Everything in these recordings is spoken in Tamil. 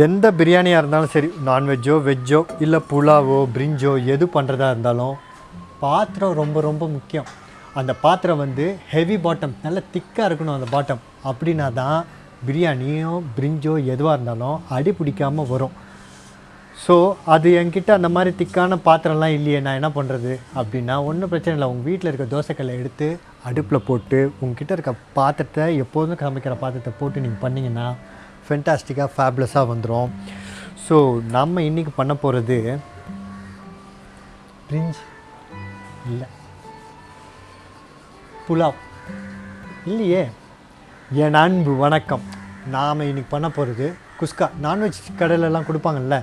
எந்த பிரியாணியாக இருந்தாலும் சரி, நான்வெஜ்ஜோ வெஜ்ஜோ இல்லை புலாவோ பிரிஞ்சோ எது பண்ணுறதா இருந்தாலும் பாத்திரம் ரொம்ப ரொம்ப முக்கியம். அந்த பாத்திரம் வந்து ஹெவி பாட்டம், நல்ல திக்காக இருக்கணும் அந்த பாட்டம். அப்படின்னா தான் பிரியாணியோ பிரிஞ்சோ எதுவாக இருந்தாலும் அடி பிடிக்காமல் வரும். ஸோ அது என்கிட்ட அந்த மாதிரி திக்கான பாத்திரம்லாம் இல்லையே, நான் என்ன பண்ணுறது அப்படின்னா ஒன்றும் பிரச்சனை இல்லை. உங்கள் வீட்டில் இருக்க தோசைக்கல்லை எடுத்து அடுப்பில் போட்டு உங்ககிட்ட இருக்க பாத்திரத்தை, எப்போதும் சமைக்கிற பாத்திரத்தை போட்டு நீங்கள் பண்ணிங்கன்னா ஃபென்டாஸ்டிக்காக ஃபேப்லஸாக வந்துடும். ஸோ நம்ம இன்றைக்கி பண்ண போகிறது பிரிஞ்ச் இல்லை, புலாவ் இல்லையே. என் அன்பு வணக்கம். நாம் இன்றைக்கி பண்ண போகிறது குஸ்கா. நான்வெஜ் கடையிலலாம் கொடுப்பாங்கல்ல,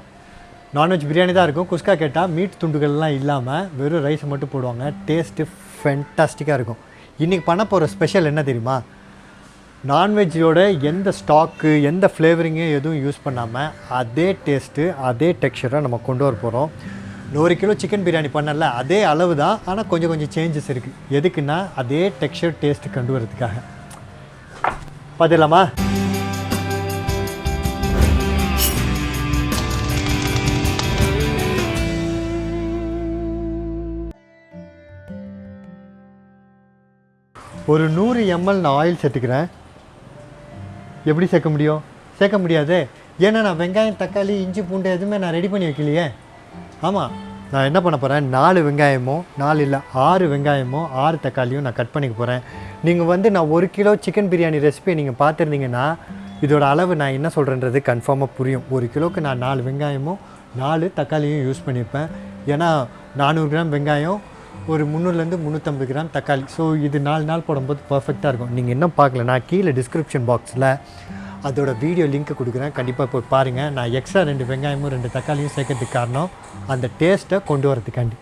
நான்வெஜ் பிரியாணி தான் இருக்கும். குஸ்கா கேட்டால் மீட் துண்டுகள்லாம் இல்லாமல் வெறும் ரைஸை மட்டும் போடுவாங்க. டேஸ்ட்டு ஃபென்டாஸ்டிக்காக இருக்கும். இன்றைக்கி பண்ண போகிற ஸ்பெஷல் என்ன தெரியுமா? நான்வெஜ்ஜோட எந்த ஸ்டாக்கு எந்த ஃப்ளேவரிங்கும் எதுவும் யூஸ் பண்ணாமல் அதே டேஸ்ட்டு அதே டெக்ஸ்சரை நம்ம கொண்டு வர போகிறோம். 100 கிலோ சிக்கன் பிரியாணி பண்ணல, அதே அளவு தான், ஆனால் கொஞ்சம் சேஞ்சஸ் இருக்குது. எதுக்குன்னா அதே டெக்ஸ்சர் டேஸ்ட்டு கொண்டு வரதுக்காக. பார்த்துக்கலாமா? ஒரு 100 ml நான் ஆயில் சேர்த்துக்கிறேன். எப்படி சேர்க்க முடியும்? சேர்க்க முடியாது. ஏன்னா நான் வெங்காயம் தக்காளி இஞ்சி பூண்டு எதுவுமே நான் ரெடி பண்ணி வைக்கலையே. ஆமாம், நான் என்ன பண்ண போகிறேன், 4 வெங்காயமோ 4 இல்லை 6 வெங்காயமோ 6 தக்காளியும் நான் கட் பண்ணிக்க போகிறேன். நீங்கள் வந்து நான் 1 கிலோ சிக்கன் பிரியாணி ரெசிபியை நீங்கள் பார்த்துருந்தீங்கன்னா இதோட அளவு நான் என்ன சொல்கிறேன்றது கன்ஃபார்மாக புரியும். 1 கிலோவுக்கு நான் 4 வெங்காயமும் 4 தக்காளியும் யூஸ் பண்ணியிருப்பேன். ஏன்னா 400 கிராம் வெங்காயம், ஒரு 300 - 350 கிராம் தக்காளி. ஸோ இது 4 நாள் போடும்போது பர்ஃபெக்டாக இருக்கும். நீங்கள் இன்னும் பார்க்கல, நான் கீழே டிஸ்கிரிப்ஷன் பாக்ஸில் அதோட வீடியோ லிங்க் கொடுக்குறேன், கண்டிப்பாக போய் பாருங்கள். நான் எக்ஸ்ட்ரா 2 வெங்காயமும் 2 தக்காளியும் சேர்க்கறதுக்கு காரணம் அந்த டேஸ்ட்டை கொண்டு வரதுக்காண்டி.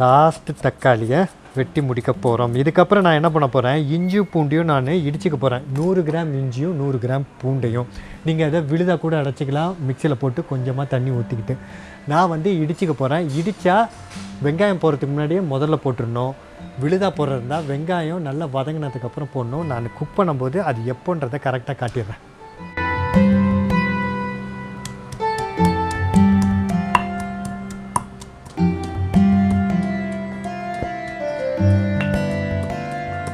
லாஸ்ட்டு தக்காளியை வெட்டி முடிக்க போகிறோம். இதுக்கப்புறம் நான் என்ன பண்ண போகிறேன், இஞ்சி பூண்டையும் நான் இடிச்சிக்க போகிறேன். 100 கிராம் இஞ்சியும் 100 கிராம் பூண்டையும் நீங்கள் அதை விழுதாக கூட அடைச்சிக்கலாம், மிக்சியில் போட்டு கொஞ்சமாக தண்ணி ஊற்றிக்கிட்டு. நான் வந்து இடிச்சிக்க போகிறேன். இடித்தா வெங்காயம் போடுறதுக்கு முன்னாடியே முதல்ல போட்டுடணும். விழுதாக போடுறதா வெங்காயம் நல்லா வதங்கினதுக்கப்புறம் போடணும். நான் குக் பண்ணும்போது அது எப்போன்றதை கரெக்டாக காட்டிடுறேன்.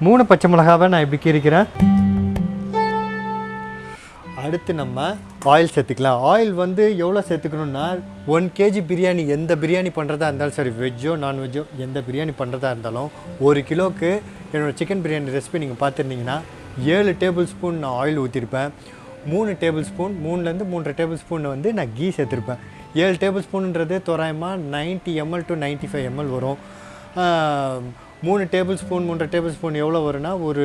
மூணு பச்சை மிளகாவை நான் இப்படி கீறிக்கிறேன். அடுத்து நம்ம ஆயில் சேர்த்துக்கலாம். ஆயில் வந்து எவ்வளோ சேர்த்துக்கணுன்னா 1 kg பிரியாணி, எந்த பிரியாணி பண்ணுறதா இருந்தாலும் சரி, வெஜ்ஜோ நான்வெஜ்ஜோ எந்த பிரியாணி பண்ணுறதா இருந்தாலும் 1 கிலோவுக்கு என்னோடய சிக்கன் பிரியாணி ரெசிபி நீங்கள் பார்த்துருந்தீங்கன்னா 7 டேபிள் ஸ்பூன் நான் ஆயில் ஊற்றிருப்பேன். 3 டேபிள் ஸ்பூன் 3 - 3.5 டேபிள் ஸ்பூன் வந்து நான் கீ சேர்த்துருப்பேன். 7 டேபிள் ஸ்பூனுன்றது தோராயமாக 90 ml to 95 ml வரும். 3 டேபிள் ஸ்பூன் 3.5 டேபிள் ஸ்பூன் எவ்வளோ வரும்னா ஒரு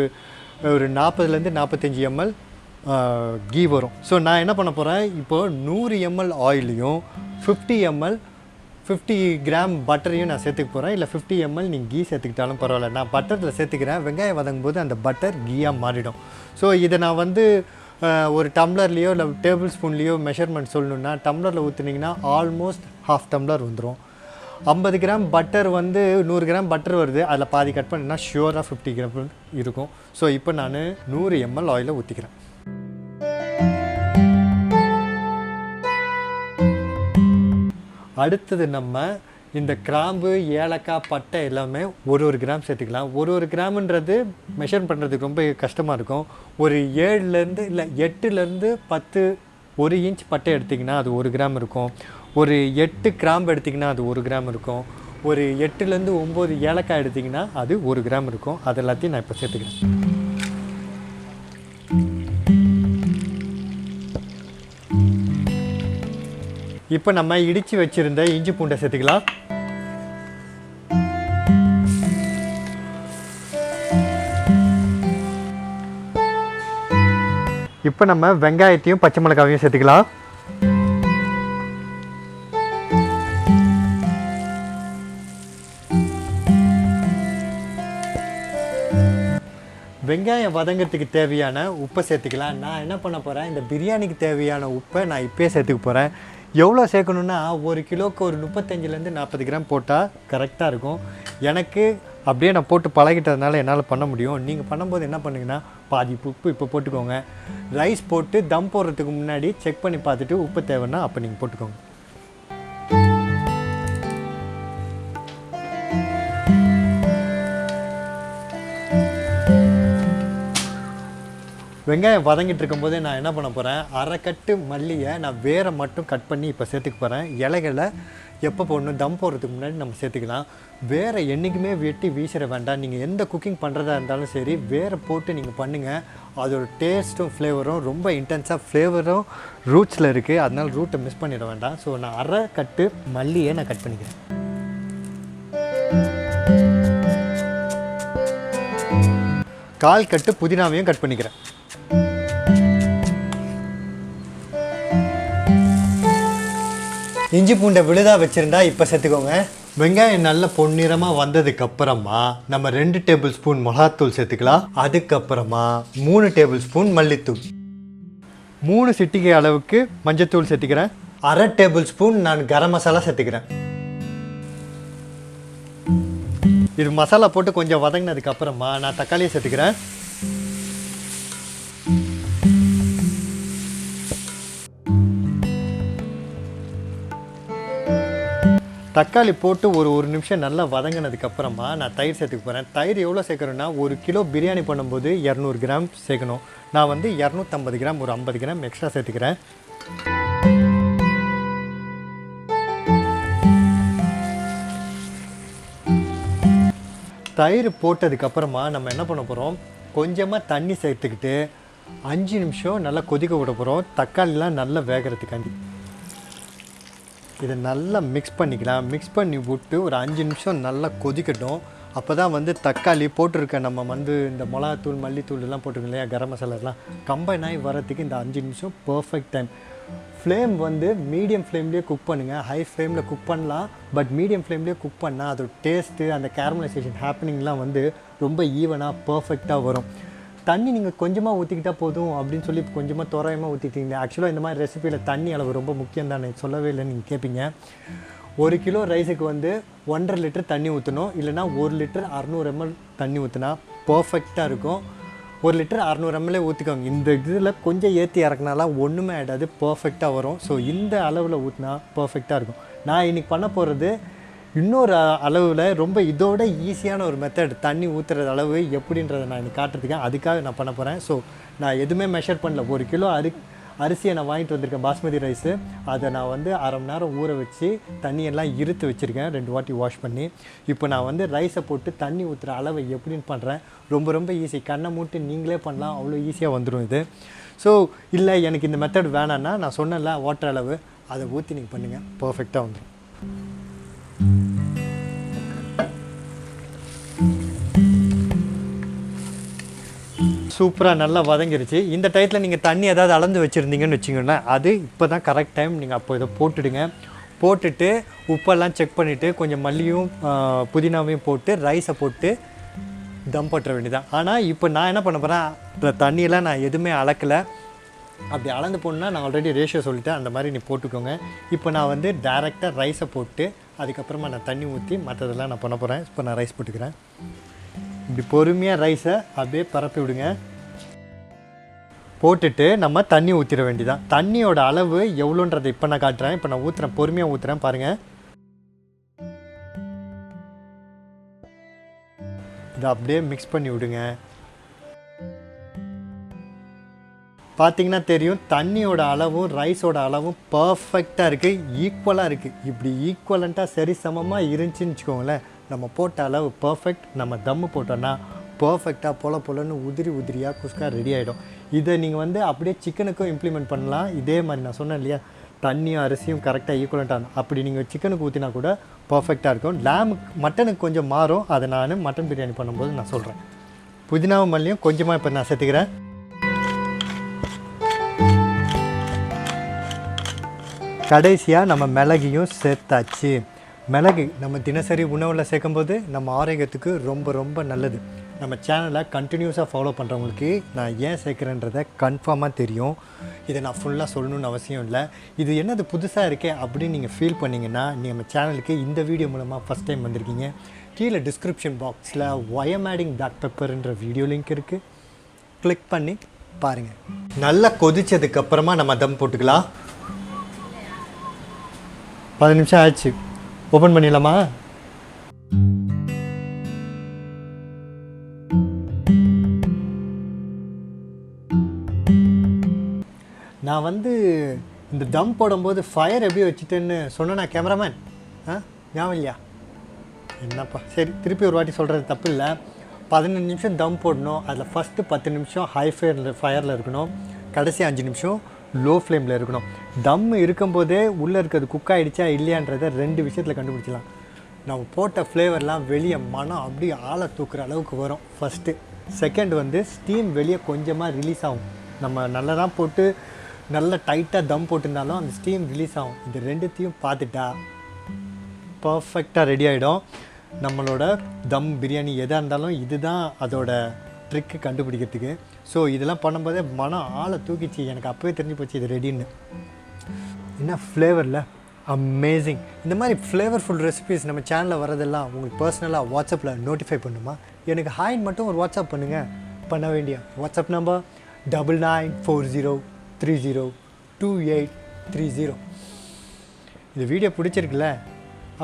40 - 45 ml கீ வரும். ஸோ நான் என்ன பண்ண போகிறேன், இப்போது 100 ml ஆயிலையும் 50 ml 50 கிராம் பட்டரையும் நான் சேர்த்துக்க போகிறேன். இல்லை 50 ml நீங்கள் கீ சேர்த்துக்கிட்டாலும் பரவாயில்ல. நான் பட்டரில் சேர்த்துக்கிறேன். வெங்காயம் வதங்கும் போது அந்த பட்டர் கீயாக மாறிடும். ஸோ இதை நான் வந்து ஒரு டம்ளர்லேயோ இல்லை டேபிள் ஸ்பூன்லேயோ மெஷர்மெண்ட் சொல்லணுன்னா, டம்ளரில் ஊற்றுனீங்கன்னா ஆல்மோஸ்ட் ½ டம்ளர் வந்துடும். 50 கிராம் பட்டர் வந்து 100 கிராம் பட்டர் வருது, அதில் பாதி கட் பண்ணினா ஷியூராக 50 கிராம் இருக்கும். ஸோ இப்போ நான் 100 ml ஆயிலை ஊற்றிக்கிறேன். அடுத்தது நம்ம இந்த கிராம்பு ஏலக்காய் பட்டை எல்லாமே ஒரு கிராம் சேர்த்துக்கலாம். ஒரு கிராம்ன்றது மெஷர் பண்ணுறதுக்கு ரொம்ப கஷ்டமாக இருக்கும். ஒரு 7 இல்லை 8 - 10 1 இன்ச் பட்டை எடுத்திங்கன்னா அது 1 கிராம் இருக்கும். ஒரு 8 கிராம்பு எடுத்திங்கன்னா அது 1 கிராம் இருக்கும். ஒரு 8 - 9 ஏலக்காய் எடுத்திங்கன்னா அது 1 கிராம் இருக்கும். அது எல்லாத்தையும் நான் இப்போ சேர்த்துக்கிறேன். இப்போ நம்ம இடித்து வச்சுருந்த இஞ்சி பூண்டை சேர்த்துக்கலாம். இப்போ நம்ம வெங்காயத்தையும் பச்சை மிளகாவையும் சேர்த்துக்கலாம். வெங்காயம் வதங்கிறதுக்கு தேவையான உப்பை சேர்த்துக்கலாம். நான் என்ன பண்ண போகிறேன், இந்த பிரியாணிக்கு தேவையான உப்பை நான் இப்போயே சேர்த்துக்க போகிறேன். எவ்வளோ சேர்க்கணுன்னா 1 கிலோவுக்கு ஒரு 35லேருந்து 40 கிராம் போட்டால் கரெக்டாக இருக்கும். எனக்கு அப்படியே நான் போட்டு பழகிட்டதுனால என்னால் பண்ண முடியும். நீங்கள் பண்ணும்போது என்ன பண்ணுங்கன்னா பாதி உப்பு இப்போ போட்டுக்கோங்க. ரைஸ் போட்டு தம் போடுறதுக்கு முன்னாடி செக் பண்ணி பார்த்துட்டு உப்பு தேவைன்னா அப்போ நீங்கள் போட்டுக்கோங்க. வெங்காயம் வதங்கிட்டு இருக்கும்போதே நான் என்ன பண்ண போகிறேன், அரை கட்டு மல்லியை நான் வேரை மட்டும் கட் பண்ணி இப்போ சேர்த்துக்க போகிறேன். இலைகளை எப்போ போடணும், தம் போடுறதுக்கு முன்னாடி நம்ம சேர்த்துக்கலாம். வேரை என்றைக்குமே வெட்டி வீசிட வேண்டாம். நீங்கள் எந்த குக்கிங் பண்ணுறதா இருந்தாலும் சரி வேரை போட்டு நீங்கள் பண்ணுங்கள். அதோட டேஸ்ட்டும் ஃப்ளேவரும் ரொம்ப இன்டென்ஸாக ஃப்ளேவரும் ரூட்ஸில் இருக்குது. அதனால் ரூட்டை மிஸ் பண்ணிட வேண்டாம். ஸோ நான் அரை கட்டு மல்லியை நான் கட் பண்ணிக்கிறேன். கால் கட்டு புதினாவையும் கட் பண்ணிக்கிறேன். இஞ்சி பூண்டை விழுதாக வச்சுருந்தா இப்போ சேர்த்துக்கோங்க. வெங்காயம் நல்ல பொன்னிறமாக வந்ததுக்கப்புறமா நம்ம 2 டேபிள் ஸ்பூன் மிளகாத்தூள் சேர்த்துக்கலாம். அதுக்கப்புறமா 3 டேபிள் ஸ்பூன் மல்லித்தூள், 3 சிட்டிகை அளவுக்கு மஞ்சத்தூள் சேர்த்துக்கிறேன். அரை டேபிள் ஸ்பூன் நான் கரம் மசாலா சேர்த்துக்கிறேன். இது மசாலா போட்டு கொஞ்சம் வதங்கினதுக்கப்புறமா நான் தக்காளியை சேர்த்துக்கிறேன். தக்காளி போட்டு ஒரு நிமிஷம் நல்லா வதங்கினதுக்கப்புறமா நான் தயிர் சேர்த்துக்க போகிறேன். தயிர் எவ்வளோ சேர்க்குறேன்னா 1 கிலோ பிரியாணி பண்ணும்போது 200 கிராம் சேர்க்கணும். நான் வந்து 250 கிராம் ஒரு 50 கிராம் எக்ஸ்ட்ரா சேர்த்துக்கிறேன். தயிர் போட்டதுக்கப்புறமா நம்ம என்ன பண்ண போகிறோம், கொஞ்சமாக தண்ணி சேர்த்துக்கிட்டு 5 நிமிஷம் நல்லா கொதிக்க விட போகிறோம். தக்காளிலாம் நல்லா வேகிறதுக்காண்டி இதை நல்லா மிக்ஸ் பண்ணிக்கலாம். மிக்ஸ் பண்ணி விட்டு ஒரு 5 நிமிஷம் நல்லா கொதிக்கட்டும். அப்போ தான் வந்து தக்காளி போட்டிருக்க நம்ம வந்து இந்த மிளகாத்தூள் மல்லித்தூள் எல்லாம் போட்டிருக்கோம் இல்லையா, கரம் மசாலாலாம் கம்பைன் ஆகி வரத்துக்கு இந்த 5 நிமிஷம் பர்ஃபெக்ட் டைம். ஃப்ளேம் வந்து மீடியம் ஃப்ளேம்லேயே குக் பண்ணுங்கள். ஹை ஃப்ளேமில் குக் பண்ணலாம், பட் மீடியம் ஃப்ளேம்லேயே குக் பண்ணால் அதோட டேஸ்ட்டு அந்த கேரமலைசேஷன் ஹேப்பனிங்லாம் வந்து ரொம்ப ஈவனாக பர்ஃபெக்டாக வரும். தண்ணி நீங்கள் கொஞ்சமாக ஊற்றிக்கிட்டால் போதும் அப்படின்னு சொல்லி கொஞ்சமாக தோராயமாக ஊற்றிக்கிட்டீங்க. ஆக்சுவலாக இந்த மாதிரி ரெசிபியில் தண்ணி அளவு ரொம்ப முக்கியம் தானே, சொல்லவே இல்லைன்னு நீங்கள் கேட்பீங்க. 1 கிலோ ரைஸுக்கு வந்து 1.5 லிட்டர் தண்ணி ஊற்றணும். இல்லைனா 1 லிட்டர் 600 ml தண்ணி ஊற்றினா பர்ஃபெக்டாக இருக்கும். 1 லிட்டர் 600 ml ஊற்றிக்கோங்க. இந்த இதில் கொஞ்சம் ஏற்றி இறக்குனாலாம் ஒன்றுமே ஆகிடாது, பர்ஃபெக்டாக வரும். ஸோ இந்த அளவில் ஊற்றினா பர்ஃபெக்டாக இருக்கும். நான் இன்றைக்கி பண்ண போகிறது இன்னொரு அளவில் ரொம்ப இதோட ஈஸியான ஒரு மெத்தட். தண்ணி ஊற்றுறது அளவு எப்படின்றத நான் எனக்கு காட்டுறதுக்கு அதுக்காக நான் பண்ண போகிறேன். ஸோ நான் எதுவுமே மெஷர் பண்ணல. 1 கிலோ அரிசியை நான் வாங்கிட்டு வந்திருக்கேன், பாஸ்மதி ரைஸு. அதை நான் வந்து அரை மணி நேரம் ஊற வச்சு தண்ணியெல்லாம் இருத்து வச்சுருக்கேன், 2 வாட்டி வாஷ் பண்ணி. இப்போ நான் வந்து ரைஸை போட்டு தண்ணி ஊற்றுற அளவை எப்படின்னு பண்ணுறேன். ரொம்ப ஈஸி, கண்ணை மூட்டு நீங்களே பண்ணலாம், அவ்வளோ ஈஸியாக வந்துடும் இது. ஸோ இல்லை எனக்கு இந்த மெத்தட் வேணான்னா நான் சொன்னல வாட்டர் அளவு அதை ஊற்றி நீங்கள் பண்ணுங்கள், பர்ஃபெக்டாக வந்துடும். சூப்பராக நல்லா வதங்கிருச்சு. இந்த டயத்தில் நீங்கள் தண்ணி ஏதாவது அளந்து வச்சுருந்தீங்கன்னு வச்சிங்கன்னா அது இப்போ தான் கரெக்ட் டைம். நீங்கள் அப்போ இதை போட்டுடுங்க. போட்டுட்டு உப்பெல்லாம் செக் பண்ணிவிட்டு கொஞ்சம் மல்லியும் புதினாவையும் போட்டு ரைஸை போட்டு தம் பற்ற வேண்டியதான். ஆனால் இப்போ நான் என்ன பண்ண போகிறேன், இந்த தண்ணியெல்லாம் நான் எதுவுமே அளக்கலை. அப்படி அளந்து போடணுன்னா நான் ஆல்ரெடி ரேஷியோ சொல்லிட்டேன், அந்த மாதிரி நீ போட்டுக்கோங்க. இப்போ நான் வந்து டைரெக்டாக ரைஸை போட்டு அதுக்கப்புறமா நான் தண்ணி ஊற்றி மற்றதெல்லாம் நான் பண்ண போகிறேன். இப்போ நான் ரைஸ் போட்டுக்கிறேன். இப்படி பொறுமையாக ரைஸை அப்படியே பரப்பி விடுங்க. போட்டுட்டு நம்ம தண்ணி ஊற்றிட வேண்டியதான். தண்ணியோட அளவு எவ்வளோன்றதை இப்போ நான் காட்டுறேன். இப்போ நான் ஊற்றுறேன், பொறுமையாக ஊற்றுறேன் பாருங்கள். இதை அப்படியே மிக்ஸ் பண்ணி விடுங்க. பார்த்தீங்கன்னா தெரியும், தண்ணியோட அளவும் ரைஸோட அளவும் பர்ஃபெக்டாக இருக்குது, ஈக்குவலாக இருக்குது. இப்படி ஈக்குவலண்ட்டாக சரி சமமாக இருந்துச்சுன்னு வச்சுக்கோங்களேன், நம்ம போட்ட அளவு பர்ஃபெக்ட். நம்ம தம்மு போட்டோன்னா பர்ஃபெக்டாக பொலன்னு உதிரியாக குஸ்கா ரெடி ஆகிடும். இதை நீங்கள் வந்து அப்படியே சிக்கனுக்கும் இம்ப்ளிமெண்ட் பண்ணலாம். இதே மாதிரி நான் சொன்னேன் இல்லையா, தண்ணியும் அரிசியும் கரெக்டாக ஈக்குவலண்ட்டாக அப்படி நீங்கள் சிக்கனுக்கு ஊற்றினா கூட பர்ஃபெக்டாக இருக்கும். மட்டனுக்கு கொஞ்சம் மாறும், அதை நான் மட்டன் பிரியாணி பண்ணும்போது நான் சொல்கிறேன். புதினாவும் மல்லியும் கொஞ்சமாக இப்போ நான் சேர்த்துக்கிறேன். கடைசியாக நம்ம மிளகையும் சேர்த்தாச்சு. மிளகு நம்ம தினசரி உணவில் சேர்க்கும்போது நம்ம ஆரோக்கியத்துக்கு ரொம்ப நல்லது. நம்ம சேனலை கண்டினியூஸாக ஃபாலோ பண்ணுறவங்களுக்கு நான் ஏன் சேர்க்குறேன்றதை கன்ஃபார்மாக தெரியும். இதை நான் ஃபுல்லாக சொல்லணும்னு அவசியம் இல்லை. இது என்னது புதுசாக இருக்கே அப்படின்னு நீங்கள் ஃபீல் பண்ணிங்கன்னா நீங்கள் நம்ம சேனலுக்கு இந்த வீடியோ மூலமாக ஃபஸ்ட் டைம் வந்திருக்கீங்க. கீழே டிஸ்கிரிப்ஷன் பாக்ஸில் ஒயம் ஆடிங் பிளாக் பெப்பர்ன்ற வீடியோ லிங்க் இருக்குது, கிளிக் பண்ணி பாருங்கள். நல்லா கொதிச்சதுக்கப்புறமா நம்ம தம் போட்டுக்கலாம். 10 நிமிஷம் ஆச்சு, ஓப்பன் பண்ணிடலாமா? நான் வந்து இந்த தம் போடும்போது ஃபயர் எப்படி வச்சுட்டேன்னு சொன்னேன்னா கேமராமேன், ஞாபகம் இல்லையா? என்னப்பா, சரி திருப்பி ஒரு வாட்டி சொல்கிறது தப்பு இல்லை. 15 நிமிஷம் தம் போடணும். அதில் ஃபஸ்ட்டு 10 நிமிஷம் ஹை ஃபயரில் இருக்கணும், கடைசி 5 நிமிஷம் லோ ஃப்ளேமில் இருக்கணும். தம் இருக்கும்போதே உள்ளே இருக்கிறது குக் ஆகிடுச்சா இல்லையான்றதை 2 விஷயத்தில் கண்டுபிடிச்சலாம். நம்ம போட்ட ஃப்ளேவர்லாம் வெளியே மனம் அப்படியே ஆளை தூக்குற அளவுக்கு வரும் ஃபஸ்ட்டு. செகண்ட் வந்து ஸ்டீம் வெளியே கொஞ்சமாக ரிலீஸ் ஆகும். நம்ம நல்லா தான் போட்டு நல்லா டைட்டாக தம் போட்டிருந்தாலும் அந்த ஸ்டீம் ரிலீஸ் ஆகும். இது ரெண்டுத்தையும் பார்த்துட்டா பர்ஃபெக்டாக ரெடி ஆகிடும் நம்மளோட தம் பிரியாணி. எதாக இருந்தாலும் இதுதான் அதோட ட்ரிக்கு கண்டுபிடிக்கிறதுக்கு. ஸோ இதெல்லாம் பண்ணும்போதே மனம் ஆளை தூக்கிச்சு. எனக்கு அப்போவே தெரிஞ்சு போச்சு இது ரெடின்னு. என்ன ஃப்ளேவரில் அமேசிங். இந்த மாதிரி ஃப்ளேவர்ஃபுல் ரெசிபீஸ் நம்ம சேனலில் வரதெல்லாம் உங்களுக்கு பர்சனலாக வாட்ஸ்அப்பில் நோட்டிஃபை பண்ணுமா? எனக்கு ஹாய் மட்டும் ஒரு வாட்ஸ்அப் பண்ணுங்கள். பண்ண வேண்டிய வாட்ஸ்அப் நம்பர் 9940302830. இந்த வீடியோ பிடிச்சிருக்குல்ல,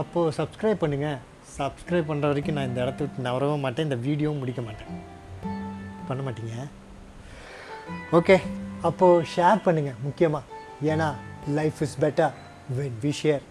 அப்போது சப்ஸ்கிரைப் பண்ணுங்கள். சப்ஸ்கிரைப் பண்ணுற வரைக்கும் நான் இந்த இடத்த விட்டு நவரவும் மாட்டேன், இந்த வீடியோவும் முடிக்க மாட்டேன். பண்ண மாட்டீங்க? ஓகே, அப்போது ஷேர் பண்ணுங்கள் முக்கியமாக. ஏன்னா life is better when we share.